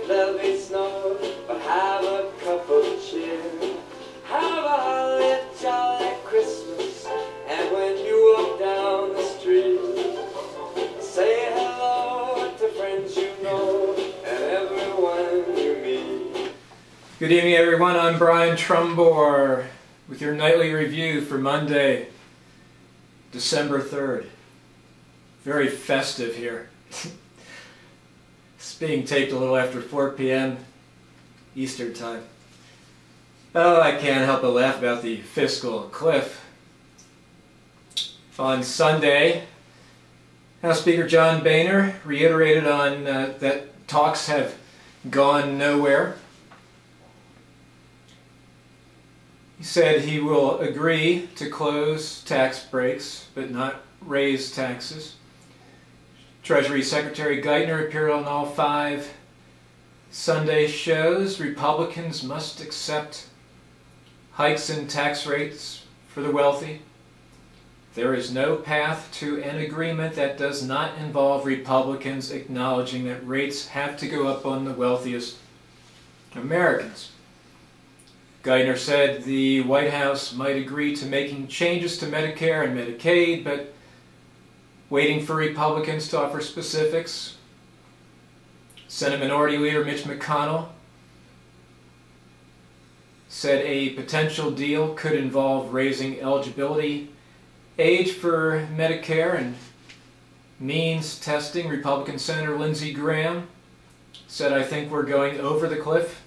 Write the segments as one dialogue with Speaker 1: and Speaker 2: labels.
Speaker 1: there'll be snow, but have a cup of cheer. Have a holly jolly Christmas, and when you walk down the street, say hello to friends you know and everyone you meet.
Speaker 2: Good evening, everyone. I'm Brian Trumbore with your nightly review for Monday, December 3rd. Very festive here. It's being taped a little after 4 p.m. Eastern Time. Oh, I can't help but laugh about the fiscal cliff. On Sunday, House Speaker John Boehner reiterated on that talks have gone nowhere. He said he will agree to close tax breaks, but not raise taxes. Treasury Secretary Geithner appeared on all 5 Sunday shows. Republicans must accept hikes in tax rates for the wealthy. There is no path to an agreement that does not involve Republicans acknowledging that rates have to go up on the wealthiest Americans. Geithner said the White House might agree to making changes to Medicare and Medicaid, but waiting for Republicans to offer specifics. Senate Minority Leader Mitch McConnell said a potential deal could involve raising eligibility age for Medicare and means testing. Republican Senator Lindsey Graham said, "I think we're going over the cliff."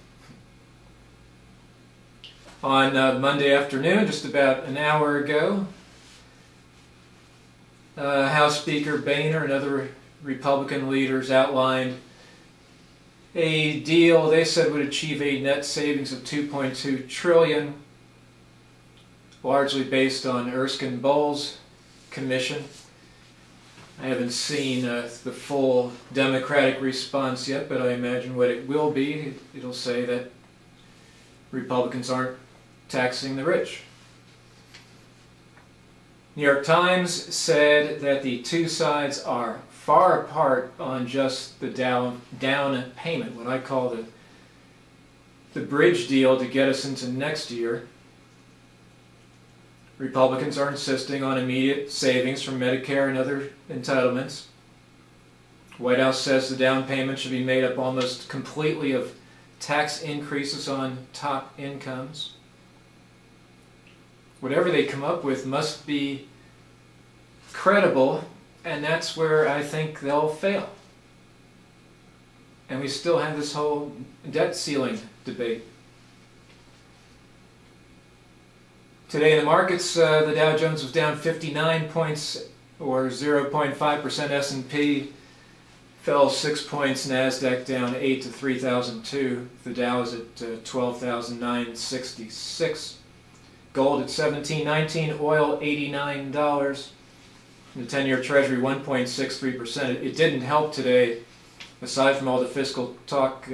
Speaker 2: On Monday afternoon, just about an hour ago, House Speaker Boehner and other Republican leaders outlined a deal they said would achieve a net savings of $2.2 trillion, largely based on Erskine Bowles' commission. I haven't seen the full Democratic response yet, but I imagine what it will be. It'll say that Republicans aren't taxing the rich. New York Times said that the two sides are far apart on just the down payment, what I call the bridge deal to get us into next year. Republicans are insisting on immediate savings from Medicare and other entitlements. White House says the down payment should be made up almost completely of tax increases on top incomes. Whatever they come up with must be credible, and that's where I think they'll fail. And we still have this whole debt ceiling debate. Today in the markets, the Dow Jones was down 59 points, or 0.5%. S&P fell 6 points. NASDAQ down 8 to 3,002. The Dow is at 12,966. Gold at $17.19. Oil $89. The 10-year Treasury 1.63%. It didn't help today, aside from all the fiscal talk,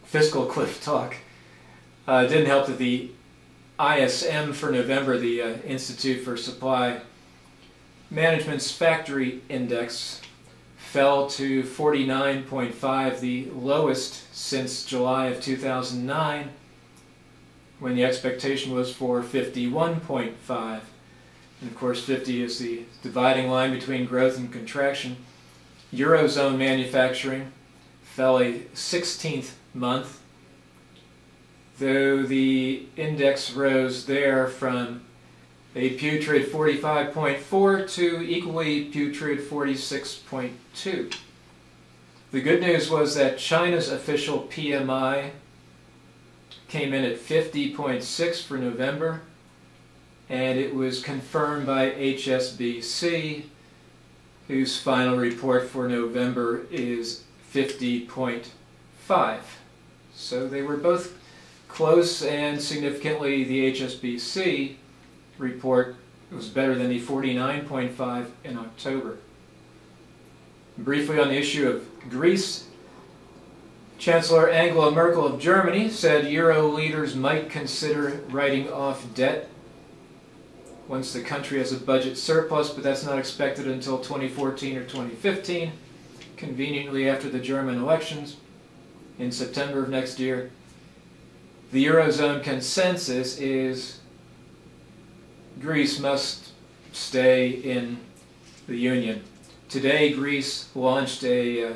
Speaker 2: fiscal cliff talk. It didn't help that the ISM for November, the Institute for Supply Management's factory index, fell to 49.5, the lowest since July of 2009, when the expectation was for 51.5. And of course 50 is the dividing line between growth and contraction. Eurozone manufacturing fell a 16th month, though the index rose there from a putrid 45.4 to equally putrid 46.2. The good news was that China's official PMI came in at 50.6 for November, and it was confirmed by HSBC, whose final report for November is 50.5. So they were both close, and significantly the HSBC report was better than the 49.5 in October. Briefly on the issue of Greece, Chancellor Angela Merkel of Germany said Euro leaders might consider writing off debt once the country has a budget surplus, but that's not expected until 2014 or 2015, conveniently after the German elections. in September of next year. The Eurozone consensus is Greece must stay in the Union. Today, Greece launched a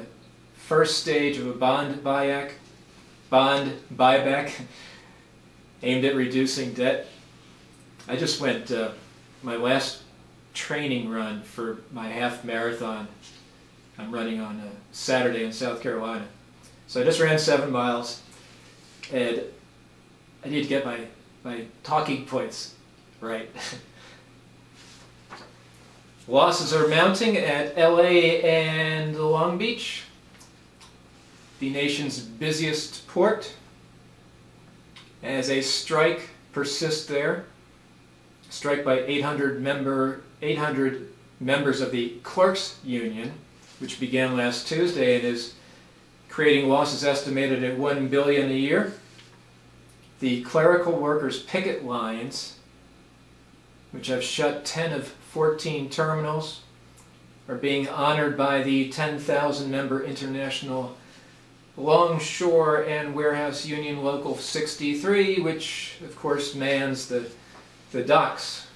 Speaker 2: first stage of a bond buyback aimed at reducing debt. I just went my last training run for my half marathon. I'm running on a Saturday in South Carolina. So I just ran 7 miles, and I need to get my talking points right. Losses are mounting at LA and Long Beach, the nation's busiest port, as a strike persists there. A strike by 800 members of the Clerks Union, which began last Tuesday and is creating losses estimated at $1 billion a year. The clerical workers' picket lines, which have shut 10 of 14 terminals, are being honored by the 10,000-member International Longshore and Warehouse Union Local 63, which, of course, mans the docks.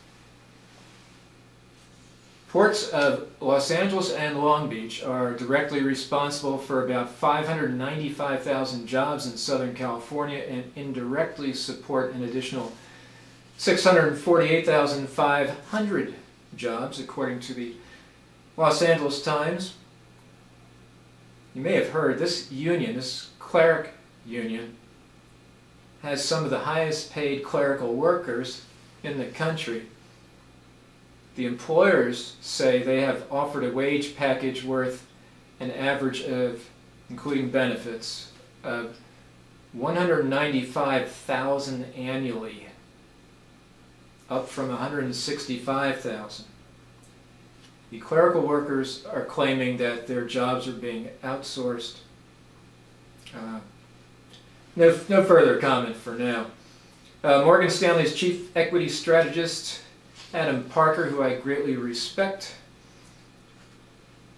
Speaker 2: Ports of Los Angeles and Long Beach are directly responsible for about 595,000 jobs in Southern California and indirectly support an additional 648,500 jobs, according to the Los Angeles Times. You may have heard this union, this cleric union, has some of the highest paid clerical workers in the country. The employers say they have offered a wage package worth an average of, including benefits, of $195,000 annually, up from $165,000. The clerical workers are claiming that their jobs are being outsourced. No further comment for now. Morgan Stanley's chief equity strategist, Adam Parker, who I greatly respect,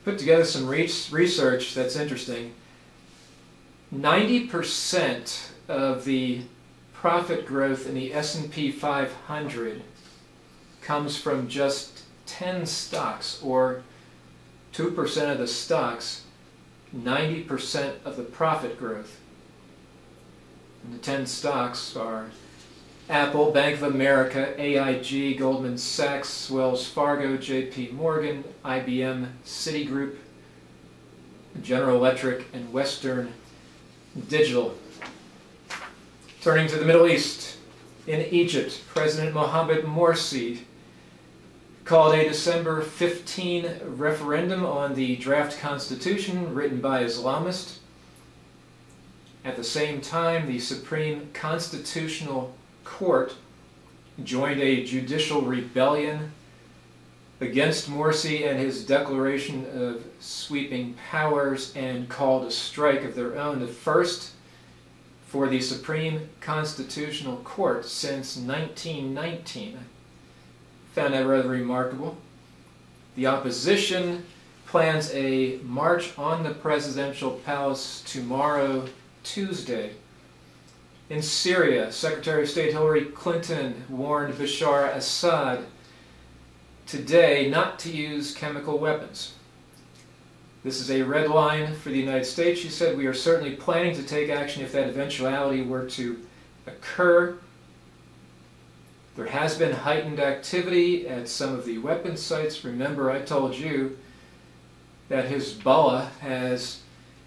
Speaker 2: put together some research that's interesting. 90% of the profit growth in the S&P 500 comes from just 10 stocks, or 2% of the stocks, 90% of the profit growth. And the 10 stocks are Apple, Bank of America, AIG, Goldman Sachs, Wells Fargo, JP Morgan, IBM, Citigroup, General Electric, and Western Digital. Turning to the Middle East, in Egypt, President Mohamed Morsi called a December 15 referendum on the draft constitution written by Islamists. At the same time, the Supreme Constitutional Court joined a judicial rebellion against Morsi and his declaration of sweeping powers and called a strike of their own, the first for the Supreme Constitutional Court since 1919. I found that rather remarkable. The opposition plans a march on the presidential palace tomorrow, Tuesday. In Syria, Secretary of State Hillary Clinton warned Bashar Assad today not to use chemical weapons. This is a red line for the United States. She said, "We are certainly planning to take action if that eventuality were to occur." There has been heightened activity at some of the weapons sites. Remember, I told you that Hezbollah has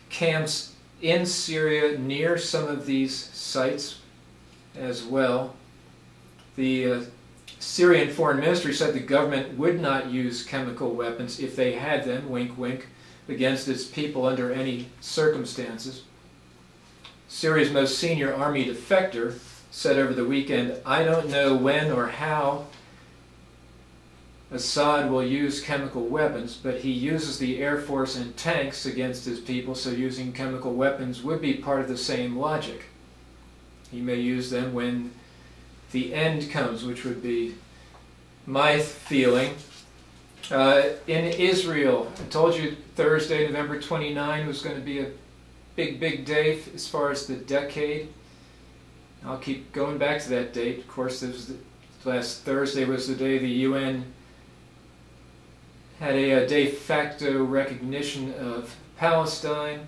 Speaker 2: camps in Syria near some of these sites as well. The Syrian Foreign Ministry said the government would not use chemical weapons if they had them, wink wink, against its people under any circumstances. Syria's most senior army defector said over the weekend, "I don't know when or how Assad will use chemical weapons, but he uses the Air Force and tanks against his people, so using chemical weapons would be part of the same logic. He may use them when the end comes," which would be my feeling. In Israel, I told you Thursday, November 29, was going to be a big day as far as the decade. I'll keep going back to that date. Of course, this was last Thursday was the day the UN had a de facto recognition of Palestine.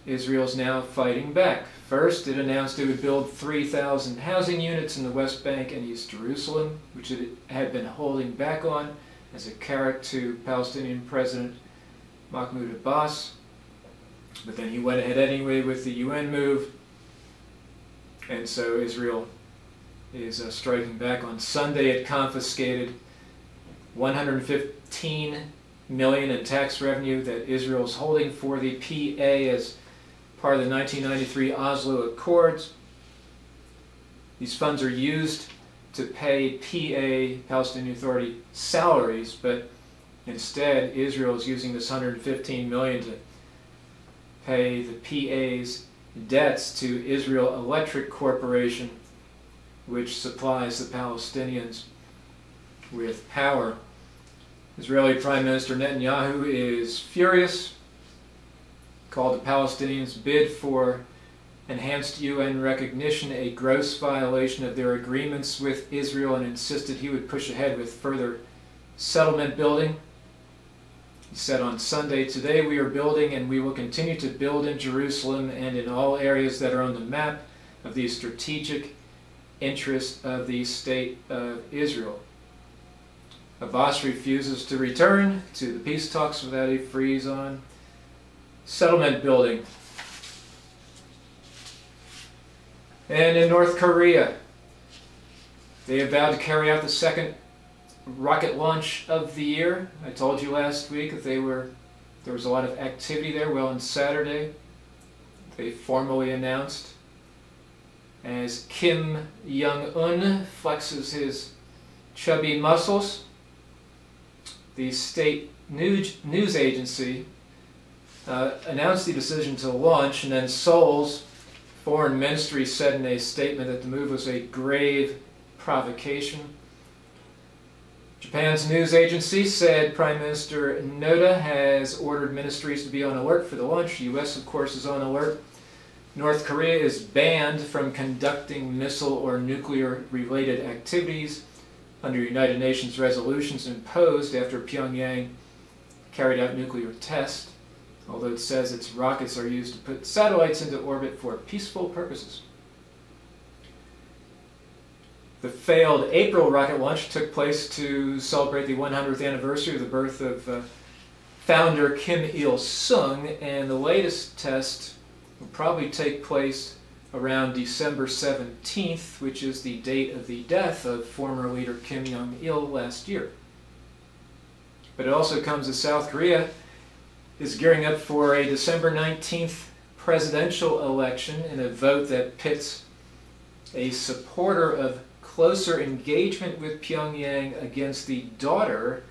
Speaker 2: Israel's now fighting back. First, it announced it would build 3,000 housing units in the West Bank and East Jerusalem, which it had been holding back on as a carrot to Palestinian President Mahmoud Abbas. But then he went ahead anyway with the UN move, and so Israel is striking back. On Sunday, it confiscated $115 million in tax revenue that Israel is holding for the PA as part of the 1993 Oslo Accords. These funds are used to pay PA, Palestinian Authority, salaries, but instead Israel is using this $115 million to pay the PA's debts to Israel Electric Corporation, which supplies the Palestinians with power. Israeli Prime Minister Netanyahu is furious, called the Palestinians' bid for enhanced UN recognition a gross violation of their agreements with Israel, and insisted he would push ahead with further settlement building. He said on Sunday, "Today we are building and we will continue to build in Jerusalem and in all areas that are on the map of the strategic interest of the State of Israel." Abbas refuses to return to the peace talks without a freeze on settlement building. And in North Korea, they have vowed to carry out the second rocket launch of the year. I told you last week that there was a lot of activity there. Well, on Saturday, they formally announced, as Kim Jong-un flexes his chubby muscles, the state news agency announced the decision to launch, and then Seoul's foreign ministry said in a statement that the move was a grave provocation. Japan's news agency said Prime Minister Noda has ordered ministries to be on alert for the launch. The U.S., of course, is on alert. North Korea is banned from conducting missile or nuclear-related activities under United Nations resolutions imposed after Pyongyang carried out nuclear tests, although it says its rockets are used to put satellites into orbit for peaceful purposes. The failed April rocket launch took place to celebrate the 100th anniversary of the birth of founder Kim Il-sung, and the latest test will probably take place around December 17th, which is the date of the death of former leader Kim Jong-il last year. But it also comes as South Korea is gearing up for a December 19th presidential election in a vote that pits a supporter of closer engagement with Pyongyang against the daughter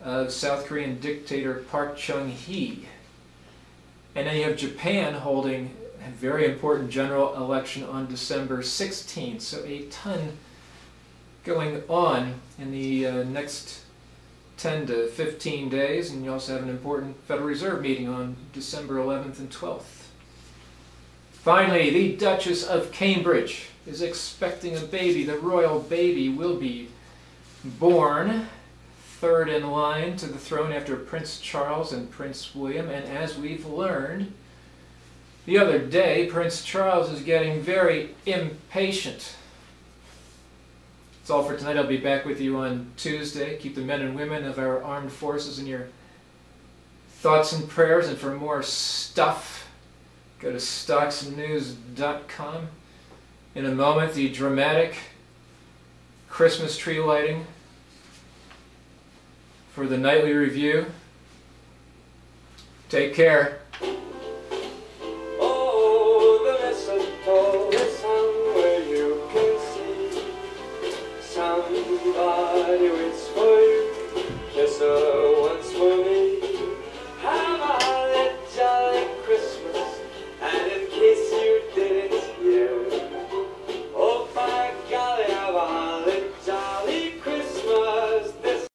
Speaker 2: of South Korean dictator Park Chung-hee. And then you have Japan holding a very important general election on December 16th. So a ton going on in the next 10 to 15 days. And you also have an important Federal Reserve meeting on December 11th and 12th. Finally, the Duchess of Cambridge is expecting a baby. The royal baby will be born, third in line to the throne after Prince Charles and Prince William. And as we've learned the other day, Prince Charles is getting very impatient. That's all for tonight. I'll be back with you on Tuesday. Keep the men and women of our armed forces in your thoughts and prayers. And for more stuff, go to stocksnews.com. In a moment, the dramatic Christmas tree lighting for the nightly review. Take care.